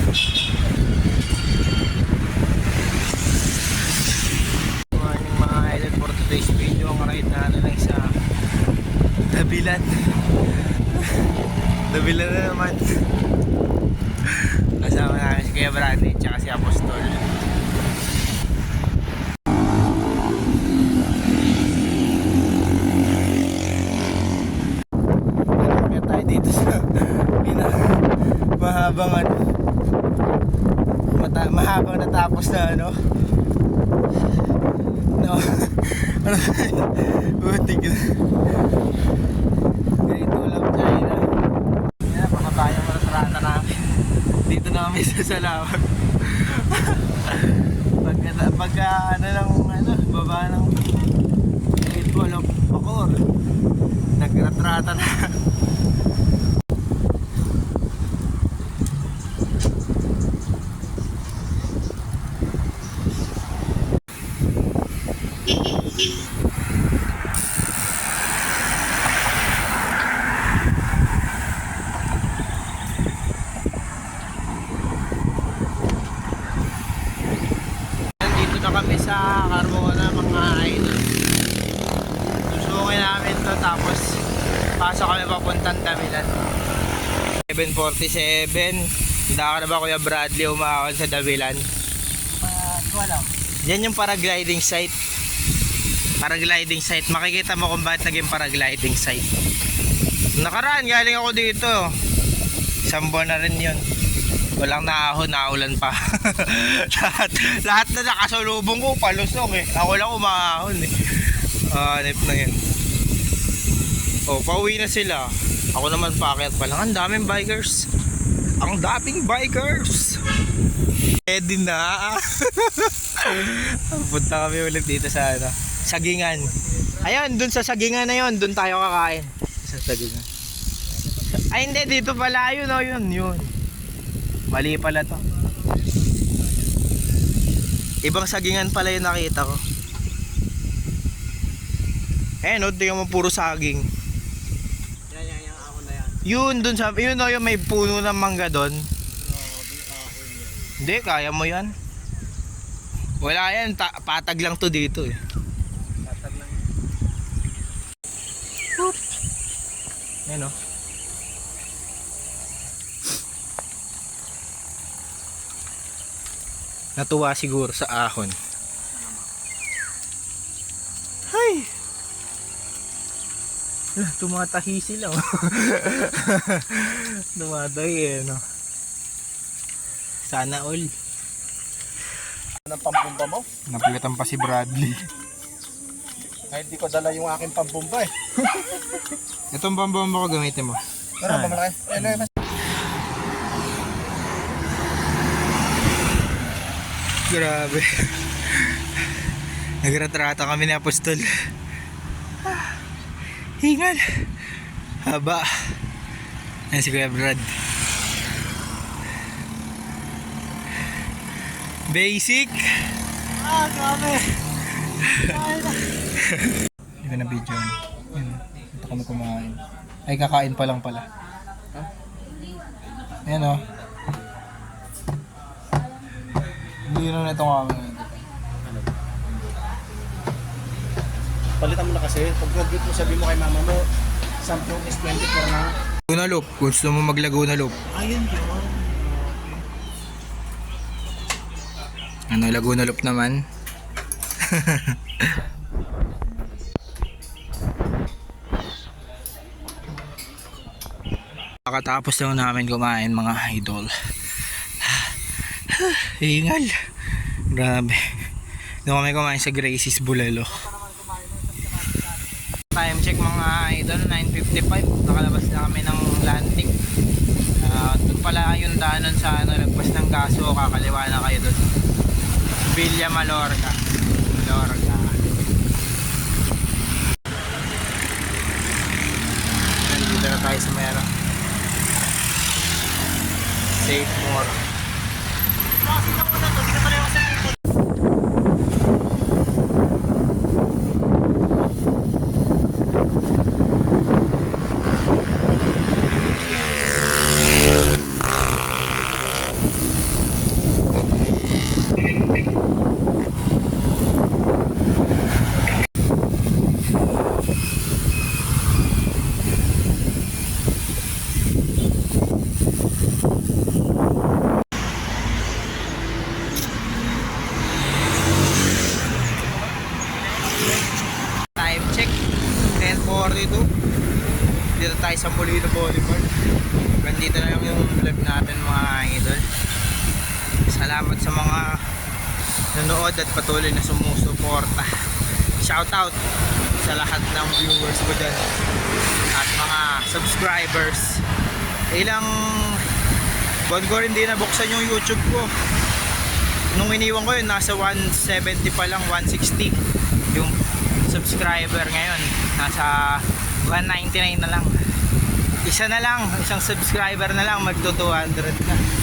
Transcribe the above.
Morning mga idol, for today's video ang ride natin ay sa Dabilan. Dabilan na naman. Kasama namin si Kuya Bradley tsaka si Apostol. Kaya tayo dito sa mahabang mahabang natapos na ano butik na ganito lang China. Yan, baka tayo marasarata namin dito namin sa Salawag. pagka baba ng Great Wall of Bacoor, nagratrata na. Kami sa Carmona mga idol. Susungin namin to tapos pasok kami papuntang Dabilan. 7:47. Handa ka na ba Kuya Bradley umakon sa Dabilan? Wala. Yan yung paragliding site. Paragliding site. Makikita mo kung bakit naging paragliding site. Nakaraan galing ako dito. Isang buwan na rin yun. Walang naahon, naulan pa. lahat na nakasalubong ko palusong eh. Ako lang umahon eh. Hanip na yan. Oh, pauwi na sila. Ako naman paakyat pa lang. Ang daming bikers. Ang daming bikers. Ready na. Punta kami ulit dito sa Sagingan. Ayun, dun sa Sagingan na yun. Dun tayo kakain. Sa Sagingan. Ay hindi, dito pala yun. Oh, yun. Mali pala to. Ibang Sagingan pala yung nakita ko. No, tingnan mo puro saging. Yan ako na yan. Yun dun sa yun yung may puno ng mangga doon. Hindi, kaya mo yan. Wala yan, patag lang to dito eh. Patag lang. Yan oh. Natuwa siguro sa ahon. Hay! Tumatahi sila. Tumatahi eh, no? Sana all. Anong pambomba mo? Napilitan pa si Bradley. Ay, hindi ko dala yung aking pambomba eh. Itong pambomba ko gamitin mo. Pero malaki. Grabe. Nagratrata kami ni Apostol. Hingal. Haba. Ayan si Kuya Brad. Basic. Grabe. Hindi ko na video. Ito kami kumain. Ay, kakain pa lang pala. Ayan o. Hindi na itong camera. Palitan mo na kasi. Pag nag-group mo, sabi mo kay mama mo, Samsung S24 na. Laguna Loop. Gusto mo mag Laguna Loop. Ayun yun. Laguna Loop naman. Kakatapos lang namin kumain mga idol. Hingal. Grabe. Doon kami kumain sa Gracie's Bulalo. Time check mga idol, 9:55. Nakalabas na kami ng landing. Doon pala yung daanan sa lagpas ng Gaso. Kakaliwa na kayo doon. Villa Mallorca. Nandito na tayo sa mayroon. Save more. salamat sa mga nanood at patuloy na sumusuporta. Shoutout sa lahat ng viewers ko dyan at mga subscribers. Ilang buwan ko rin din nabuksan yung YouTube ko. Nung iniwan ko yun, nasa 170 pa lang, 160 yung subscriber. Ngayon nasa 199 na lang. Isang subscriber na lang magto 200 na.